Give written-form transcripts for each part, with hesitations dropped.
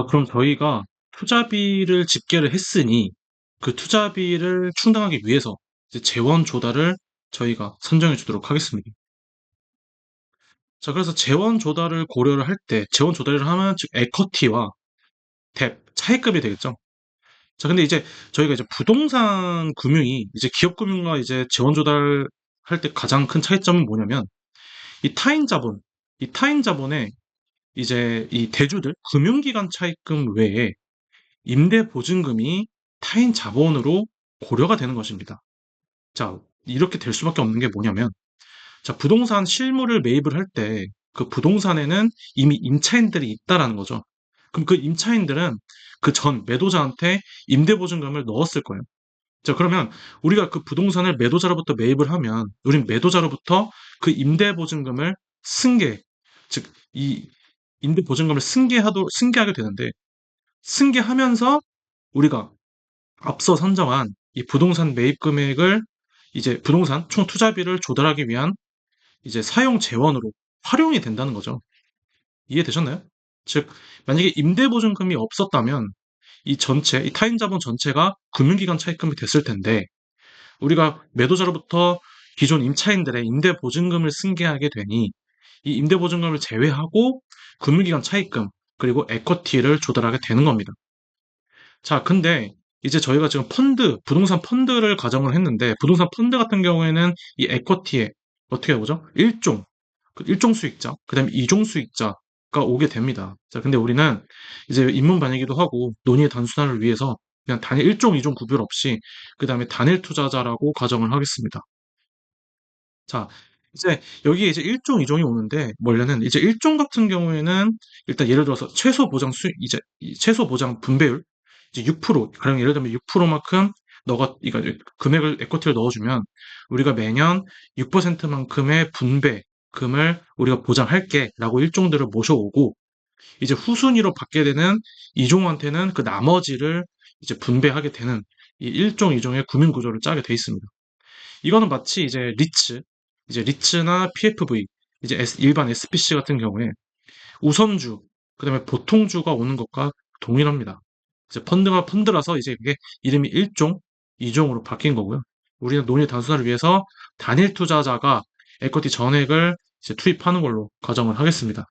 그럼 저희가 투자비를 집계를 했으니 그 투자비를 충당하기 위해서 이제 재원 조달을 저희가 선정해 주도록 하겠습니다. 자, 그래서 재원 조달을 고려를 할 때, 재원 조달을 하면 즉 에쿼티와 뎁, 차입금이 되겠죠. 자, 근데 이제 저희가 이제 부동산 금융이 이제 기업 금융과 이제 재원 조달할 때 가장 큰 차이점은 뭐냐면 이 타인 자본, 이 타인 자본에 이제 이 대주들, 금융기관 차입금 외에 임대보증금이 타인 자본으로 고려가 되는 것입니다. 자, 이렇게 될 수밖에 없는 게 뭐냐면, 자, 부동산 실물을 매입을 할 때 그 부동산에는 이미 임차인들이 있다라는 거죠. 그럼 그 임차인들은 그 전 매도자한테 임대보증금을 넣었을 거예요. 자, 그러면 우리가 그 부동산을 매도자로부터 매입을 하면, 우린 매도자로부터 그 임대보증금을 승계, 즉, 이 임대보증금을 승계하게 되는데, 승계하면서 우리가 앞서 선정한 이 부동산 매입 금액을 이제 부동산 총 투자비를 조달하기 위한 이제 사용 재원으로 활용이 된다는 거죠. 이해되셨나요? 즉, 만약에 임대보증금이 없었다면 이 타인 자본 전체가 금융기관 차입금이 됐을 텐데 우리가 매도자로부터 기존 임차인들의 임대보증금을 승계하게 되니 이 임대보증금을 제외하고 금융기관 차입금 그리고 에쿼티를 조달하게 되는 겁니다. 자, 근데 이제 저희가 지금 부동산 펀드를 가정을 했는데, 부동산 펀드 같은 경우에는 이 에쿼티에 어떻게 보죠? 일종 수익자, 그 다음에 이종 수익자가 오게 됩니다. 자, 근데 우리는 이제 인문반이기도 하고 논의의 단순화를 위해서 그냥 단일 일종, 이종 구별 없이 그 다음에 단일 투자자라고 가정을 하겠습니다. 자, 이제 여기에 이제 일종, 이종이 오는데, 원래는 이제 일종 같은 경우에는 일단 예를 들어서 최소 보장 분배율, 이제 6%, 가령 예를 들면 6%만큼 이거 금액을, 에쿼티를 넣어주면 우리가 매년 6%만큼의 분배금을 우리가 보장할게 라고 일종들을 모셔오고, 이제 후순위로 받게 되는 이종한테는 그 나머지를 이제 분배하게 되는 이 일종, 이종의 구민 구조를 짜게 돼 있습니다. 이거는 마치 이제 리츠나 PFV, 이제 일반 SPC 같은 경우에 우선주, 그다음에 보통주가 오는 것과 동일합니다. 이제 펀드가 펀드라서 이제 이게 이름이 1종, 2종으로 바뀐 거고요. 우리는 논의 단순화를 위해서 단일 투자자가 에쿼티 전액을 이제 투입하는 걸로 가정을 하겠습니다.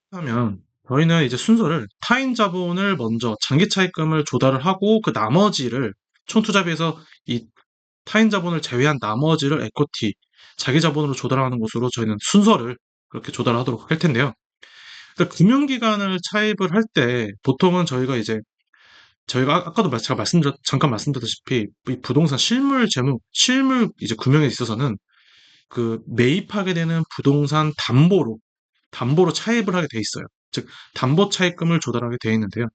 그러면 저희는 이제 순서를 타인 자본을 먼저 장기 차입금을 조달을 하고 그 나머지를 총 투자비에서 이 타인 자본을 제외한 나머지를 에쿼티, 자기 자본으로 조달하는 것으로 저희는 순서를 그렇게 조달하도록 할 텐데요. 그러니까 금융기관을 차입을 할 때 보통은 저희가 아까도 잠깐 말씀드렸다시피 이 부동산 실물 이제 금융에 있어서는 그 매입하게 되는 부동산 담보로 차입을 하게 돼 있어요. 즉, 담보 차입금을 조달하게 돼 있는데요.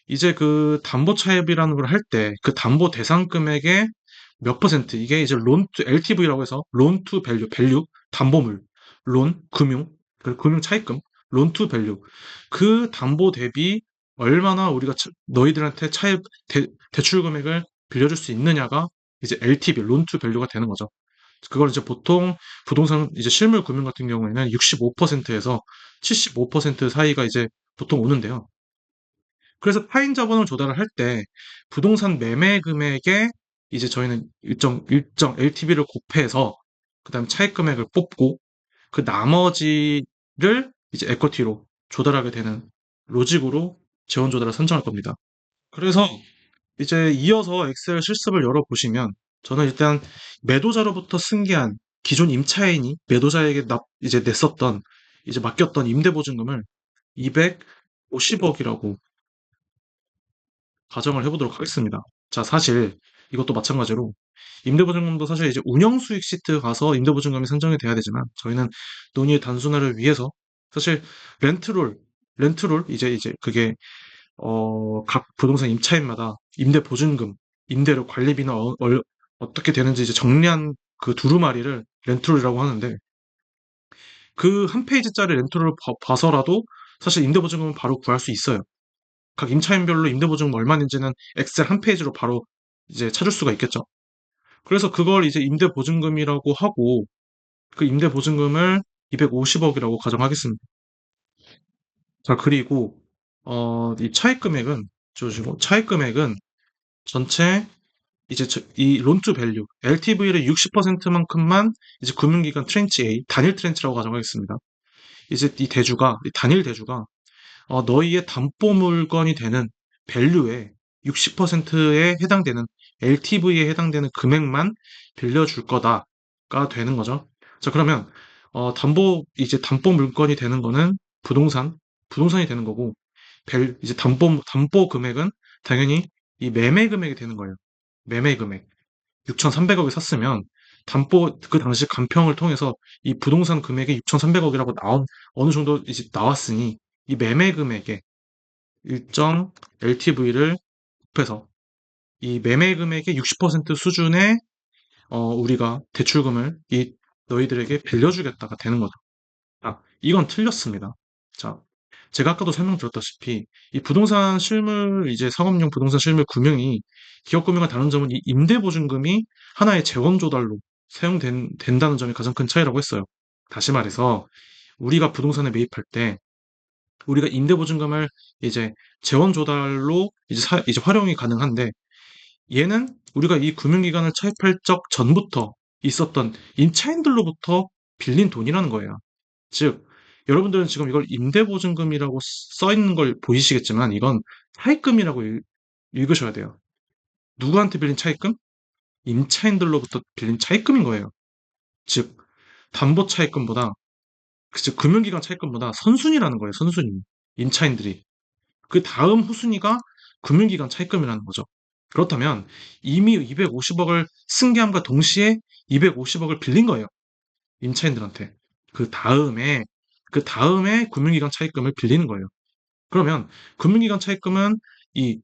이제 그 담보 차입이라는 걸 할 때 그 담보 대상 금액의 몇 퍼센트, 이게 이제 LTV라고 해서 론 투 밸류, 담보물, 그리고 금융 차입금, 론 투 밸류. 그 담보 대비 얼마나 우리가 너희들한테 대출 금액을 빌려줄 수 있느냐가 이제 LTV, 론 투 밸류가 되는 거죠. 그걸 이제 보통 부동산 이제 실물 금융 같은 경우에는 65%에서 75% 사이가 이제 보통 오는데요. 그래서 타인 자본을 조달을 할 때 부동산 매매 금액에 이제 저희는 일정 LTV를 곱해서 그다음에 차입 금액을 뽑고 그 나머지를 이제 에쿼티로 조달하게 되는 로직으로 재원 조달을 선정할 겁니다. 그래서 이제 이어서 엑셀 실습을 열어보시면 저는 일단 매도자로부터 승계한 기존 임차인이 매도자에게 이제 이제 맡겼던 임대보증금을 250억이라고 가정을 해보도록 하겠습니다. 자, 사실 이것도 마찬가지로 임대보증금도 사실 이제 운영수익 시트 가서 임대보증금이 산정이 돼야 되지만 저희는 논의의 단순화를 위해서 사실 렌트롤, 이제 그게 각 부동산 임차인마다 임대료 관리비나 어떻게 되는지 이제 정리한 그 두루마리를 렌트롤이라고 하는데 그 한 페이지짜리 렌트롤을 봐서라도 사실 임대보증금은 바로 구할 수 있어요. 각 임차인별로 임대보증금 얼마인지는 엑셀 한 페이지로 바로 이제 찾을 수가 있겠죠. 그래서 그걸 이제 임대보증금이라고 하고 그 임대보증금을 250억이라고 가정하겠습니다. 자, 그리고 이 차입 금액은, 주시고, 차입 금액은 전체, 이제 이 론투 밸류, LTV를 60%만큼만 이제 금융기관 트렌치 A, 단일 트렌치라고 가정하겠습니다. 이제 이 단일 대주가 너희의 담보 물건이 되는 밸류의 60%에 해당되는 LTV에 해당되는 금액만 빌려줄 거다가 되는 거죠. 자, 그러면 이제 담보 물건이 되는 거는 부동산이 되는 거고, 이제 담보 금액은 당연히 이 매매 금액이 되는 거예요. 매매 금액. 6,300억에 샀으면 그 당시 간평을 통해서 이 부동산 금액이 6,300억이라고 어느 정도 이제 나왔으니 이 매매 금액에 일정 LTV를 곱해서 이 매매 금액의 60% 수준의 우리가 대출금을 너희들에게 빌려주겠다가 되는 거죠. 아, 이건 틀렸습니다. 자, 제가 아까도 설명드렸다시피 이 이제 상업용 부동산 실물 금융이 기업금융과 다른 점은 이 임대보증금이 하나의 재원조달로 된다는 점이 가장 큰 차이라고 했어요. 다시 말해서 우리가 부동산에 매입할 때 우리가 임대보증금을 이제 재원조달로 이제 활용이 가능한데, 얘는 우리가 이 금융기관을 차입할 적 전부터 있었던 임차인들로부터 빌린 돈이라는 거예요. 즉, 여러분들은 지금 이걸 임대보증금이라고 써 있는 걸 보이시겠지만 이건 차입금이라고 읽으셔야 돼요. 누구한테 빌린 차입금? 임차인들로부터 빌린 차입금인 거예요. 즉, 담보 차입금보다, 즉 금융기관 차입금보다 선순위라는 거예요. 선순위. 임차인들이. 그 다음 후순위가 금융기관 차입금이라는 거죠. 그렇다면 이미 250억을 승계함과 동시에 250억을 빌린 거예요. 임차인들한테. 그 다음에 금융기관 차입금을 빌리는 거예요. 그러면 금융기관 차입금은 이,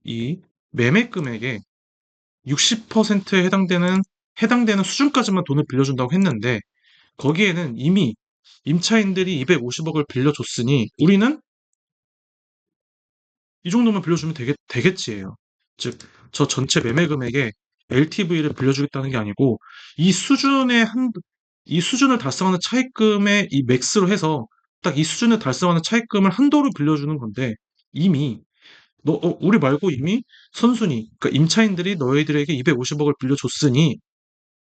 이 매매 금액의 60%에 해당되는 수준까지만 돈을 빌려준다고 했는데, 거기에는 이미 임차인들이 250억을 빌려줬으니 우리는 이 정도만 빌려주면 되겠지예요. 즉, 저 전체 매매 금액에 LTV를 빌려주겠다는 게 아니고, 이 수준의 이 수준을 달성하는 차입금의 이 맥스로 해서 딱 이 수준을 달성하는 차입금을 한도로 빌려주는 건데, 이미 우리 말고 이미 그러니까 임차인들이 너희들에게 250억을 빌려줬으니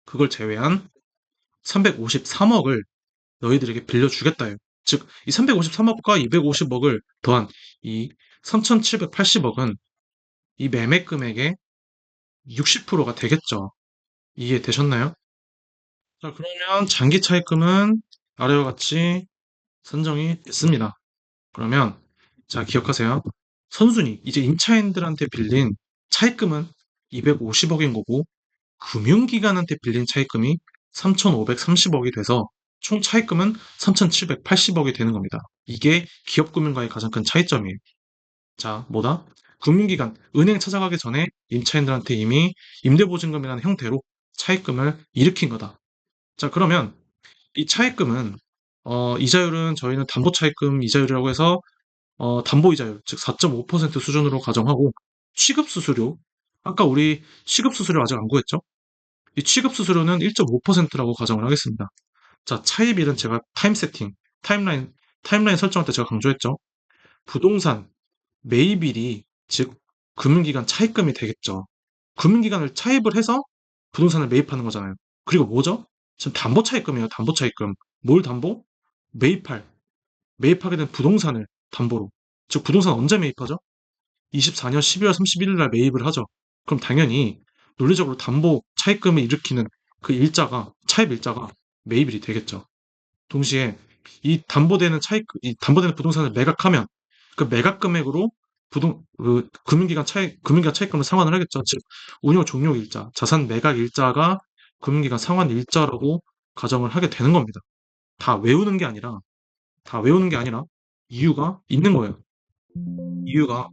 그걸 제외한 353억을 너희들에게 빌려주겠다요. 즉, 이 353억과 250억을 더한 이 3,780억은 이 매매 금액의 60%가 되겠죠. 이해되셨나요? 자, 그러면 장기 차입금은 아래와 같이 선정이 됐습니다. 그러면 자, 기억하세요. 선순위, 이제 임차인들한테 빌린 차입금은 250억인 거고, 금융기관한테 빌린 차입금이 3,530억이 돼서 총 차입금은 3,780억이 되는 겁니다. 이게 기업금융과의 가장 큰 차이점이에요. 자, 뭐다? 금융기관, 은행 찾아가기 전에 임차인들한테 이미 임대보증금이라는 형태로 차입금을 일으킨 거다. 자, 그러면 이 차입금은, 이자율은 저희는 담보차입금 이자율이라고 해서, 담보이자율, 즉 4.5% 수준으로 가정하고, 취급수수료, 아까 우리 취급수수료 아직 안 구했죠? 이 취급수수료는 1.5%라고 가정을 하겠습니다. 자, 차입일은 제가 타임라인, 타임라인 설정할 때 제가 강조했죠? 부동산, 매입일이, 즉 금융기관 차입금이 되겠죠. 금융기관을 차입을 해서 부동산을 매입하는 거잖아요. 그리고 뭐죠? 지금 담보 차입금이에요. 담보 차입금. 뭘 담보? 매입할 매입하게 된 부동산을 담보로. 즉 부동산 언제 매입하죠? 24년 12월 31일 날 매입을 하죠. 그럼 당연히 논리적으로 담보 차입금을 일으키는 차입 일자가 매입일이 되겠죠. 동시에 이 담보되는 부동산을 매각하면 그 매각 금액으로 금융기관 차입금을 상환을 하겠죠. 즉, 운용 종료 일자, 자산 매각 일자가 금융기관 상환 일자라고 가정을 하게 되는 겁니다. 다 외우는 게 아니라, 다 외우는 게 아니라 이유가 있는 거예요. 이유가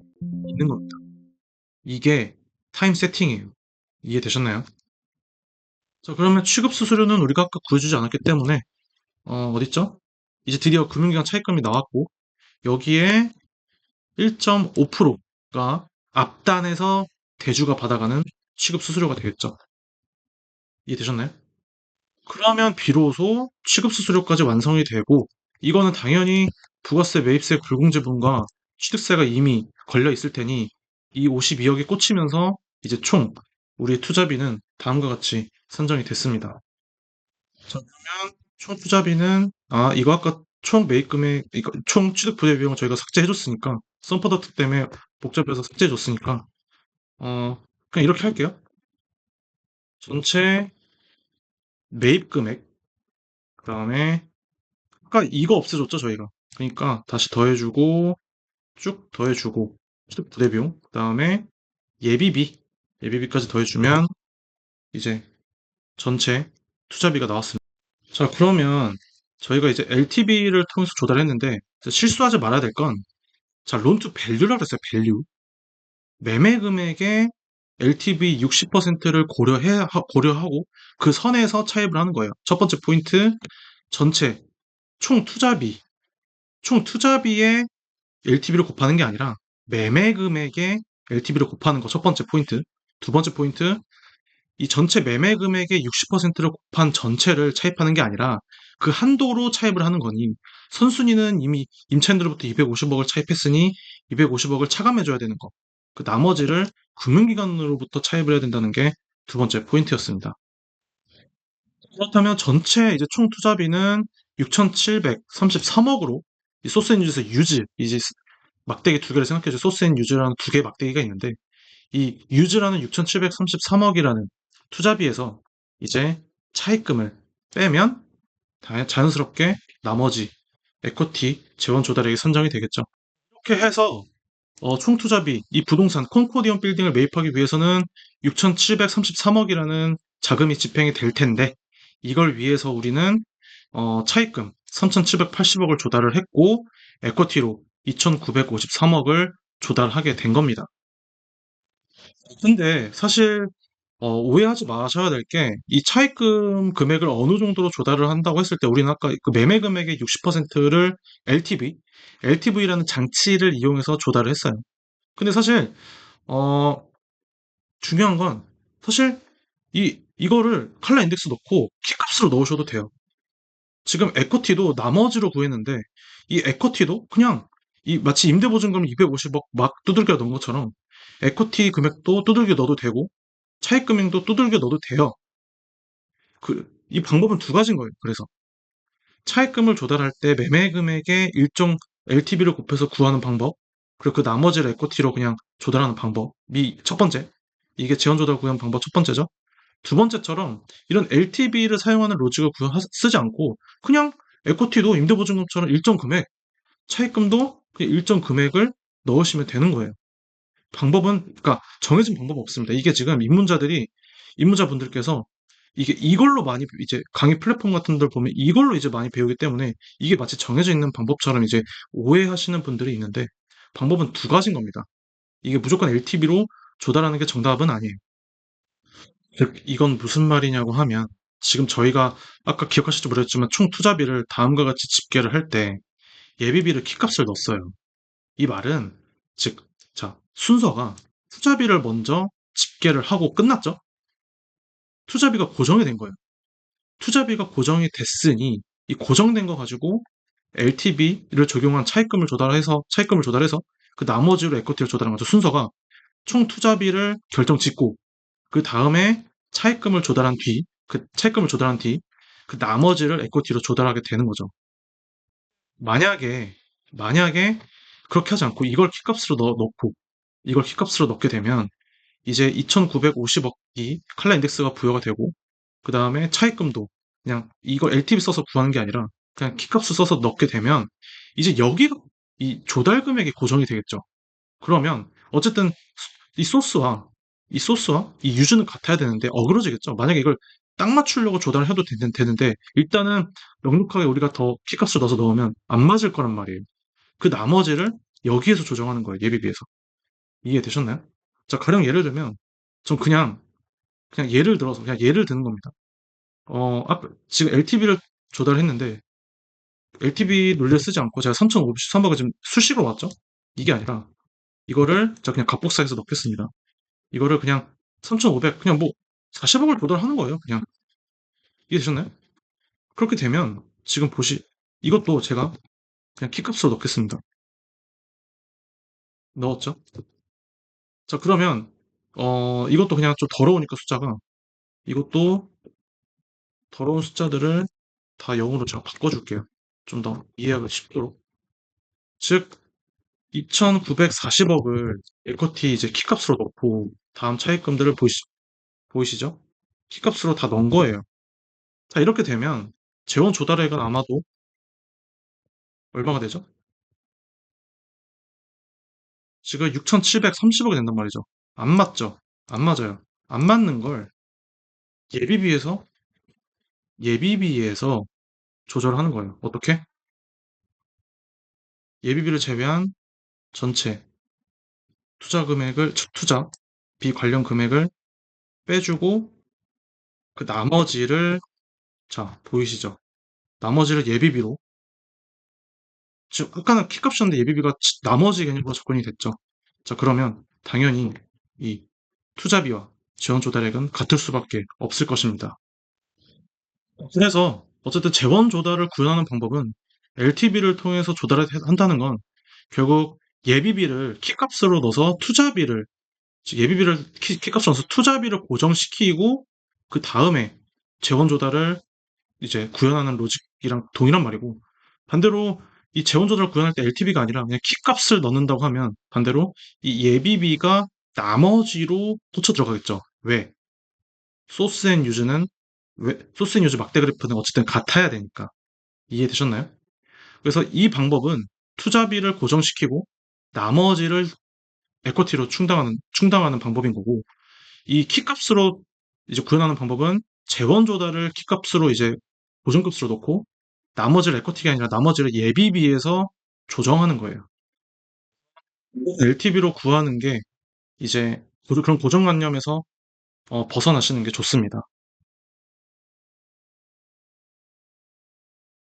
있는 겁니다. 이게 타임 세팅이에요. 이해되셨나요? 자, 그러면 취급 수수료는 우리가 아까 구해주지 않았기 때문에, 어딨죠? 이제 드디어 금융기관 차입금이 나왔고, 여기에 1.5%가 앞단에서 대주가 받아가는 취급 수수료가 되겠죠. 이해되셨나요? 그러면 비로소 취급 수수료까지 완성이 되고, 이거는 당연히 부가세 매입세 불공제분과 취득세가 이미 걸려 있을 테니 이 52억이 꽂히면서 이제 총 우리의 투자비는 다음과 같이 산정이 됐습니다. 자, 그러면 총 투자비는 이거 아까 총 매입 금액 이거 총 취득 부대 비용 저희가 삭제해 줬으니까 썬퍼더트 때문에 복잡해서 삭제해 줬으니까 그냥 이렇게 할게요. 전체 매입 금액 그다음에 아까 이거 없애줬죠 저희가. 그러니까 다시 더해주고 쭉 더해주고 취득 부대 비용 그다음에 예비비 예비비까지 더해주면 이제 전체 투자비가 나왔습니다. 자, 그러면 저희가 이제 LTV를 통해서 조달했는데 실수하지 말아야 될 건, 자, 론 투 밸류라고 그랬어요. 밸류. 매매 금액의 LTV 60%를 고려하고 그 선에서 차입을 하는 거예요. 첫 번째 포인트, 전체 총 투자비의 LTV를 곱하는 게 아니라 매매 금액의 LTV를 곱하는 거 첫 번째 포인트. 두 번째 포인트, 이 전체 매매 금액의 60%를 곱한 전체를 차입하는 게 아니라 그 한도로 차입을 하는 거니 선순위는 이미 임차인들로부터 250억을 차입했으니 250억을 차감해줘야 되는 거. 그 나머지를 금융기관으로부터 차입을 해야 된다는 게 두 번째 포인트였습니다. 그렇다면 전체 이제 총 투자비는 6,733억으로 이 소스앤유즈에서 유즈, 이제 막대기 두 개를 생각해줘. 소스앤유즈라는 두 개의 막대기가 있는데 이 유즈라는 6,733억이라는 투자비에서 이제 차입금을 빼면 자연스럽게 나머지 에쿼티 재원 조달액이 산정이 되겠죠. 이렇게 해서 총 투자비, 이 부동산 콘코디언 빌딩을 매입하기 위해서는 6,733억이라는 자금이 집행이 될 텐데 이걸 위해서 우리는 차입금 3,780억을 조달을 했고 에쿼티로 2,953억을 조달하게 된 겁니다. 근데 사실 오해하지 마셔야 될 게 이 차입금 금액을 어느 정도로 조달을 한다고 했을 때 우리는 아까 그 매매 금액의 60%를 LTV라는 장치를 이용해서 조달을 했어요. 근데 사실 어 중요한 건 사실 이거를 칼라 인덱스 넣고 키값으로 넣으셔도 돼요. 지금 에쿼티도 나머지로 구했는데 이 에쿼티도 그냥 이 마치 임대보증금 250억 막 두들겨 넣은 것처럼 에쿼티 금액도 두들겨 넣어도 되고 차입 금액도 두들겨 넣어도 돼요. 이 방법은 두 가지인 거예요. 그래서 차입금을 조달할 때 매매 금액의 일정 LTV를 곱해서 구하는 방법, 그리고 그 나머지를 에쿼티로 그냥 조달하는 방법이 첫 번째. 이게 재원 조달 구현 방법 첫 번째죠. 두 번째처럼 이런 LTV를 사용하는 로직을 쓰지 않고 그냥 에쿼티도 임대보증금처럼 일정 금액, 차입금도 그 일정 금액을 넣으시면 되는 거예요. 방법은 그러니까 정해진 방법 없습니다. 이게 지금 입문자분들께서 이게 이걸로 많이 이제 강의 플랫폼 같은 데 보면 이걸로 이제 많이 배우기 때문에 이게 마치 정해져 있는 방법처럼 이제 오해하시는 분들이 있는데 방법은 두 가지인 겁니다. 이게 무조건 LTV로 조달하는 게 정답은 아니에요. 즉, 이건 무슨 말이냐고 하면 지금 저희가 아까 기억하실지 모르겠지만 총 투자비를 다음과 같이 집계를 할 때 예비비를 키값을 넣었어요. 이 말은 즉, 자, 순서가 투자비를 먼저 집계를 하고 끝났죠? 투자비가 고정이 된 거예요. 투자비가 고정이 됐으니 이 고정된 거 가지고 LTV를 적용한 차입금을 조달해서 그 나머지로 에쿼티를 조달한 거죠. 순서가 총 투자비를 결정 짓고 그 다음에 차입금을 조달한 뒤 그 나머지를 에쿼티로 조달하게 되는 거죠. 만약에 만약에 그렇게 하지 않고 이걸 키값으로 넣게 되면 이제 2,950억이 칼라 인덱스가 부여가 되고 그 다음에 차입금도 그냥 이걸 LTV 써서 구하는 게 아니라 그냥 키값을 써서 넣게 되면 이제 여기가 이 조달 금액이 고정이 되겠죠. 그러면 어쨌든 이 소스와 이 유즈는 같아야 되는데 어그러지겠죠. 만약에 이걸 딱 맞추려고 조달을 해도 되는데 일단은 넉넉하게 우리가 더 키값을 넣어서 넣으면 안 맞을 거란 말이에요. 그 나머지를 여기에서 조정하는 거예요. 예비비에서. 이해되셨나요? 자, 가령 예를 들면 전 그냥 예를 들어서 그냥 예를 드는 겁니다. 아까 지금 LTV를 조달했는데 LTV 논리를 쓰지 않고 제가 3,553억을 지금 수식으로 왔죠? 이게 아니라 이거를 제가 그냥 값복사해서 넣겠습니다. 이거를 그냥 3,500 그냥 뭐 40억을 조달하는 거예요. 그냥 이해되셨나요? 그렇게 되면 지금 이것도 제가 그냥 키값으로 넣겠습니다. 넣었죠. 자, 그러면 이것도 그냥 좀 더러우니까 숫자가 이것도 더러운 숫자들을 다 0으로 제가 바꿔줄게요. 좀 더 이해하기 쉽도록. 즉 2,940억을 에쿼티 이제 키값으로 넣고 다음 차입금들을 보이시죠? 키값으로 다 넣은 거예요. 자, 이렇게 되면 재원 조달액은 아마도 얼마가 되죠? 지금 6,730억이 된단 말이죠. 안 맞죠? 안 맞아요. 안 맞는 걸 예비비에서 예비비에서 조절하는 거예요. 어떻게? 예비비를 제외한 전체 투자 금액을 투자 비관련 금액을 빼주고 그 나머지를 자 보이시죠? 나머지를 예비비로 지금 아까는 키값이었는데 예비비가 나머지 개념으로 접근이 됐죠. 자, 그러면 당연히 이 투자비와 지원 조달액은 같을 수밖에 없을 것입니다. 그래서 어쨌든 재원 조달을 구현하는 방법은 LTV를 통해서 조달을 한다는 건 결국 예비비를 키값으로 넣어서 투자비를 즉 예비비를 키값으로 넣어서 투자비를 고정시키고 그 다음에 재원 조달을 이제 구현하는 로직이랑 동일한 말이고 반대로 이 재원 조달을 구현할 때 LTV가 아니라 그냥 키값을 넣는다고 하면 반대로 이 예비비가 나머지로 꽂혀 들어가겠죠. 왜? 소스 앤 유즈는 왜 소스 앤 유즈 막대 그래프는 어쨌든 같아야 되니까. 이해되셨나요? 그래서 이 방법은 투자비를 고정시키고 나머지를 에쿼티로 충당하는 방법인 거고 이 키값으로 이제 구현하는 방법은 재원 조달을 키값으로 이제 고정값으로 놓고 나머지를 에쿼티가 아니라 나머지를 예비비에서 조정하는 거예요. LTV로 구하는 게 이제 그런 고정관념에서 벗어나시는 게 좋습니다.